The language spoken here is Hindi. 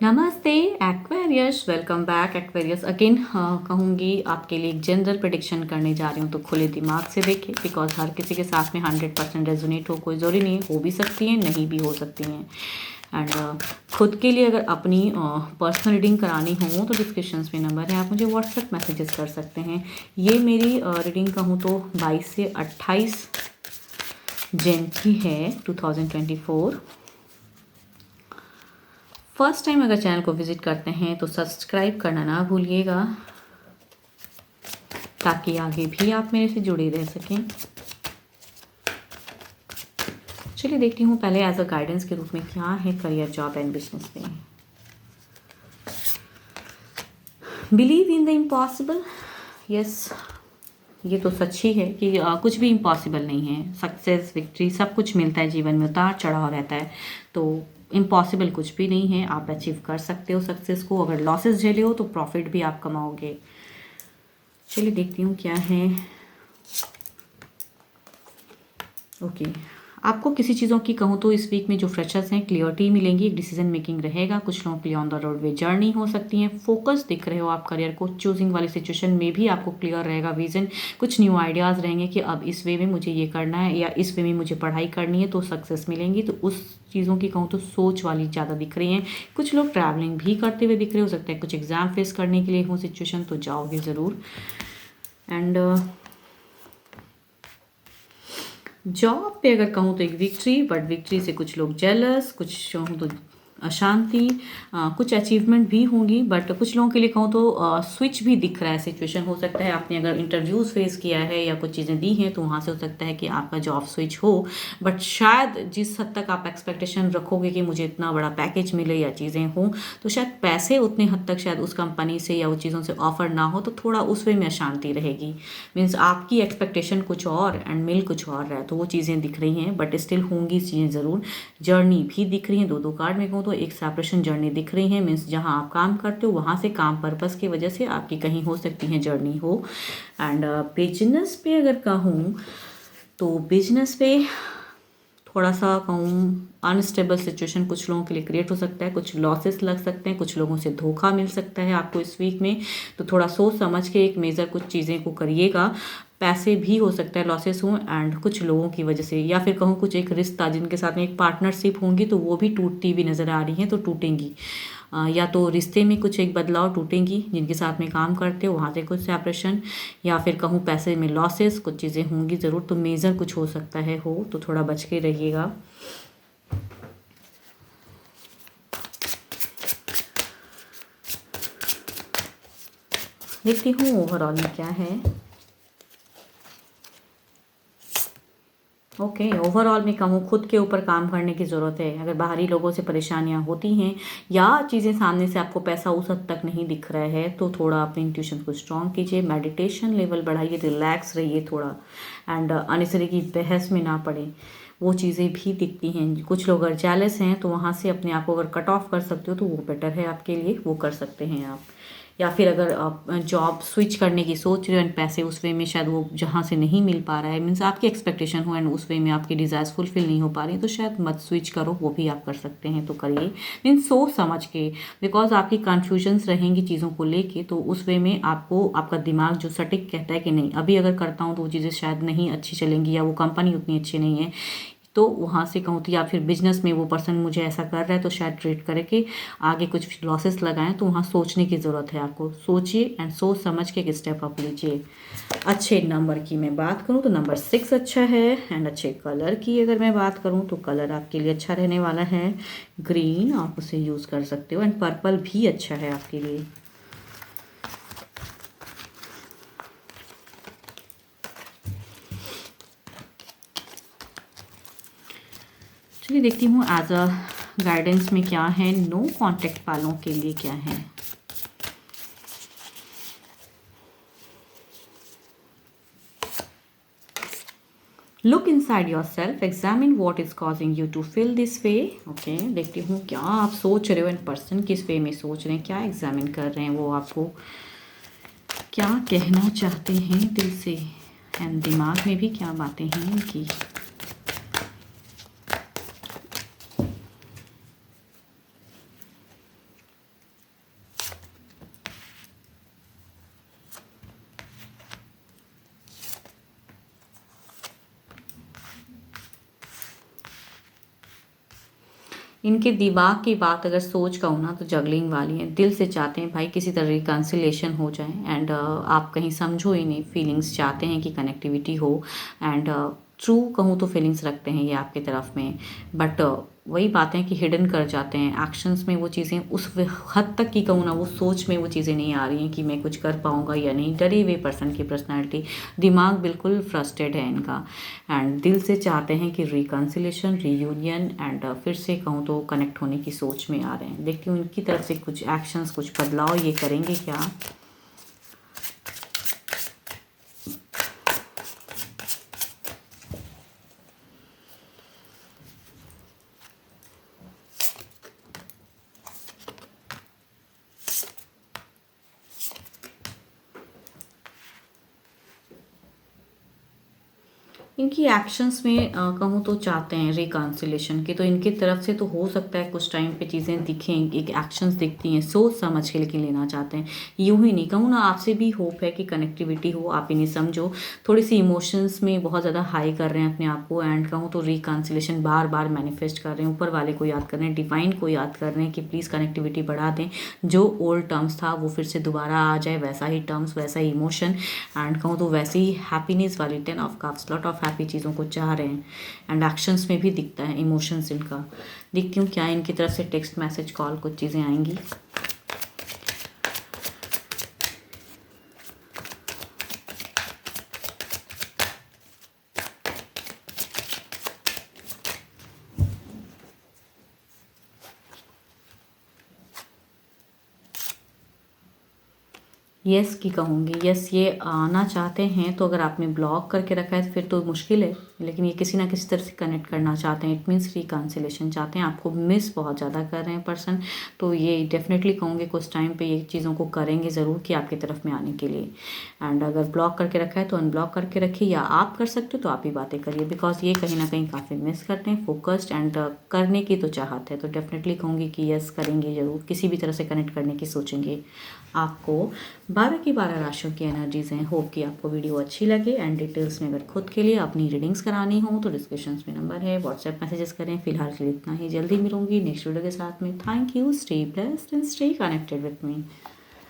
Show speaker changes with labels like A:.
A: नमस्ते Aquarius, welcome back Aquarius again. कहूँगी आपके लिए एक जनरल प्रेडिक्शन करने जा रही हूँ, तो खुले दिमाग से देखें बिकॉज हर किसी के साथ में 100% रेजोनेट हो, कोई ज़रूरी नहीं हो भी सकती हैं, नहीं भी हो सकती हैं। एंड खुद के लिए अगर अपनी पर्सनल रीडिंग करानी हो तो डिस्क्रिप्शन में नंबर है, आप मुझे व्हाट्सएप मैसेजेस कर सकते हैं। ये मेरी रीडिंग कहूँ तो 22 से 28 जन की है 2024। फर्स्ट टाइम अगर चैनल को विजिट करते हैं तो सब्सक्राइब करना ना भूलिएगा, ताकि आगे भी आप मेरे से जुड़े रह सकें। चलिए देखती हूँ पहले एज अ गाइडेंस के रूप में क्या है करियर, जॉब एंड बिजनेस में। Believe in the impossible. Yes, ये तो सच ही है कि कुछ भी इम्पॉसिबल नहीं है। सक्सेस, विक्ट्री सब कुछ मिलता है जीवन में, उतार चढ़ाव रहता है, तो इम्पॉसिबल कुछ भी नहीं है। आप अचीव कर सकते हो सक्सेस को। अगर लॉसेस झेले हो तो प्रॉफिट भी आप कमाओगे। चलिए देखती हूँ क्या है। ओके, आपको किसी चीज़ों की कहूँ तो इस वीक में जो फ्रेशर्स हैं क्लियरिटी मिलेंगी, एक डिसीजन मेकिंग रहेगा। कुछ लोगों के लिए on the road way journey हो सकती है। फोकस दिख रहे हो आप करियर को, चूजिंग वाली सिचुएशन में भी आपको क्लियर रहेगा विजन। कुछ न्यू आइडियाज़ रहेंगे कि अब इस वे में मुझे ये करना है या इस वे में मुझे पढ़ाई करनी है, तो सक्सेस मिलेंगी। तो उस चीज़ों की कहूँ तो सोच वाली ज़्यादा दिख रही हैं। कुछ लोग ट्रैवलिंग भी करते हुए दिख रहे हो सकता है, कुछ एग्जाम फेस करने के लिए हो सिचुएशन, तो जाओगे ज़रूर। एंड जॉब पे अगर कहूँ तो एक विक्ट्री, बट विक्ट्री से कुछ लोग जेलस, कुछ कहूँ तो अशांति, कुछ अचीवमेंट भी होंगी। बट कुछ लोगों के लिए कहूँ तो स्विच भी दिख रहा है सिचुएशन। हो सकता है आपने अगर इंटरव्यूज़ फेस किया है या कुछ चीज़ें दी हैं तो वहाँ से हो सकता है कि आपका जॉब स्विच हो। बट शायद जिस हद तक आप एक्सपेक्टेशन रखोगे कि मुझे इतना बड़ा पैकेज मिले या चीज़ें हों, तो शायद पैसे उतने हद तक शायद उस कंपनी से या वो चीज़ों से ऑफर ना हो, तो थोड़ा उस वे में अशांति रहेगी। मीन्स आपकी एक्सपेक्टेशन कुछ और एंड मिल कुछ और है, तो वो चीज़ें दिख रही हैं। बट स्टिल होंगी चीज़ें ज़रूर। जर्नी भी दिख रही हैं, दो कार्ड में कहूँ तो एक सेपरेशन जर्नी दिख रही है। मीन्स जहाँ आप काम करते हो वहाँ से काम पर्पस की वजह से आपकी कहीं हो सकती है जर्नी हो। एंड बिजनेस पे अगर कहूँ तो बिजनेस पे थोड़ा सा कहूँ अनस्टेबल सिचुएशन कुछ लोगों के लिए क्रिएट हो सकता है। कुछ लॉसेस लग सकते हैं, कुछ लोगों से धोखा मिल सकता है आपको इस वीक में। तो थोड़ा सोच समझ के एक मेजर कुछ चीज़ें को करिएगा। पैसे भी हो सकता है लॉसेस हों, एंड कुछ लोगों की वजह से, या फिर कहूँ कुछ एक रिश्ता जिनके साथ में एक पार्टनरशिप होंगी तो वो भी टूटती हुई नज़र आ रही हैं, तो टूटेंगी। या तो रिश्ते में कुछ एक बदलाव, टूटेंगी जिनके साथ में काम करते हो वहाँ से कुछ सेपरेशन, या फिर कहूँ पैसे में लॉसेस, कुछ चीज़ें होंगी ज़रूर। तो मेजर कुछ हो सकता है हो, तो थोड़ा बच के रहिएगा। देखती हूँ ओवरऑल में क्या है। ओके, ओवरऑल में कहूँ खुद के ऊपर काम करने की ज़रूरत है। अगर बाहरी लोगों से परेशानियाँ होती हैं या चीज़ें सामने से आपको पैसा उस हद तक नहीं दिख रहा है, तो थोड़ा अपने इंट्यूशन को स्ट्रॉन्ग कीजिए, मेडिटेशन लेवल बढ़ाइए, रिलैक्स रहिए थोड़ा। एंड अननेसेसरी की बहस में ना पड़े, वो चीज़ें भी दिखती हैं। कुछ लोग अगर जेलस हैं तो वहाँ से अपने आप को अगर कट ऑफ कर सकते हो तो वो बेटर है आपके लिए, वो कर सकते हैं आप। या फिर अगर आप जॉब स्विच करने की सोच रहे हो एंड पैसे उस वे में शायद वो जहाँ से नहीं मिल पा रहा है, मीन्स आपकी एक्सपेक्टेशन हो एंड उस वे में आपकी डिज़ायर्स फुलफिल नहीं हो पा रही, तो शायद मत स्विच करो, वो भी आप कर सकते हैं, तो करिए। मीन्स सोच समझ के, बिकॉज आपकी कन्फ्यूजन्स रहेंगी चीज़ों को लेके, तो उस वे में आपको आपका दिमाग जो सटीक कहता है कि नहीं अभी अगर करता हूँ तो वो चीज़ें शायद नहीं अच्छी चलेंगी या वो कंपनी उतनी अच्छी नहीं है, तो वहाँ से कहूँ तो, या फिर बिजनेस में वो पर्सन मुझे ऐसा कर रहा है तो शायद ट्रेड करके आगे कुछ लॉसेस लगाएं, तो वहाँ सोचने की ज़रूरत है आपको। सोचिए एंड सोच समझ के एक स्टेप अप लीजिए। अच्छे नंबर की मैं बात करूँ तो नंबर 6 अच्छा है। एंड अच्छे कलर की अगर मैं बात करूँ तो कलर आपके लिए अच्छा रहने वाला है ग्रीन, आप उसे यूज़ कर सकते हो। एंड पर्पल भी अच्छा है आपके लिए। चलिए देखती हूँ एज अ गाइडेंस में क्या है, नो कांटेक्ट वालों के लिए क्या है। Look inside yourself, examine what is causing you to feel this way. Okay, देखती हूँ क्या आप सोच रहे हो एंड पर्सन किस वे में सोच रहे हैं, क्या एग्जामिन कर रहे हैं, वो आपको क्या कहना चाहते हैं दिल से, एंड दिमाग में भी क्या बातें हैं इनकी। इनके दिमाग की बात अगर सोच कहूँ ना तो जगलिंग वाली है, दिल से चाहते हैं भाई किसी तरह रिकन्सिलेशन हो जाए एंड आप कहीं समझो ही नहीं, फीलिंग्स चाहते हैं कि कनेक्टिविटी हो एंड ट्रू कहूँ तो फीलिंग्स रखते हैं ये आपके तरफ में, बट वही बातें कि हिडन कर जाते हैं एक्शंस में वो चीज़ें, उस हद तक की कहूँ ना वो सोच में वो चीज़ें नहीं आ रही हैं कि मैं कुछ कर पाऊँगा या नहीं। डरे हुए पर्सन की पर्सनैलिटी, दिमाग बिल्कुल फ्रस्ट्रेट है इनका एंड दिल से चाहते हैं कि रिकन्सिलेशन, रीयूनियन एंड फिर से कहूँ तो कनेक्ट होने की सोच में आ रहे हैं। देखती हूँ इनकी तरफ से कुछ एक्शंस, कुछ बदलाव ये करेंगे क्या। इनकी एक्शंस में कहूँ तो चाहते हैं रिकन्सिलेशन की, तो इनकी तरफ से तो हो सकता है कुछ टाइम पे चीज़ें दिखें, एक एक्शंस दिखती हैं सोच समझ के, लेकिन लेना चाहते हैं। यूं ही नहीं कहूँ ना, आपसे भी होप है कि कनेक्टिविटी हो, आप इन्हें समझो। थोड़ी सी इमोशंस में बहुत ज़्यादा हाई कर रहे हैं अपने आप को एंड कहूँ तो रिकन्सिलेशन बार बार मैनिफेस्ट कर रहे हैं, ऊपर वाले को याद कर रहे हैं, डिवाइन को याद कर रहे हैं कि प्लीज़ कनेक्टिविटी बढ़ा दें, जो ओल्ड टर्म्स था वो फिर से दोबारा आ जाए, वैसा ही टर्म्स, वैसा ही इमोशन एंड कहूँ तो वैसे ही हैप्पीनेस वाली 10 of cups, lot of happy चीज़ों को चाह रहे हैं एंड एक्शंस में भी दिखता है इमोशंस इनका। देखती हूँ क्या इनकी तरफ से टेक्स्ट मैसेज कॉल कुछ चीज़ें आएंगी। यस की कहूँगी, यस ये आना चाहते हैं, तो अगर आपने ब्लॉक करके रखा है फिर तो मुश्किल है, लेकिन ये किसी ना किसी तरह से कनेक्ट करना चाहते हैं। इट मीन्स रिकन्सिलेशन चाहते हैं, आपको मिस बहुत ज़्यादा कर रहे हैं पर्सन, तो ये डेफिनेटली कहूँगी कुछ टाइम पे ये चीज़ों को करेंगे ज़रूर कि आपकी तरफ में आने के लिए। एंड अगर ब्लॉक करके रखा है तो अनब्लॉक करके रखिए, या आप कर सकते हो तो आप ही बातें करिए, बिकॉज ये कहीं ना कहीं काफ़ी मिस करते हैं, फोकस्ड एंड करने की तो चाहत है, तो डेफिनेटली कहूँगी कि यस करेंगे ज़रूर, किसी भी तरह से कनेक्ट करने की सोचेंगे। आपको 12 की 12 राशियों की एनर्जीज हैं। होप कि आपको वीडियो अच्छी लगे एंड डिटेल्स में अगर खुद के लिए अपनी रीडिंग्स करानी हो तो डिस्क्रिप्शन में नंबर है, व्हाट्सएप मैसेजेस करें। फिलहाल के लिए इतना ही, जल्दी मिलूंगी नेक्स्ट वीडियो के साथ में। Thank you, stay blessed and stay connected with me.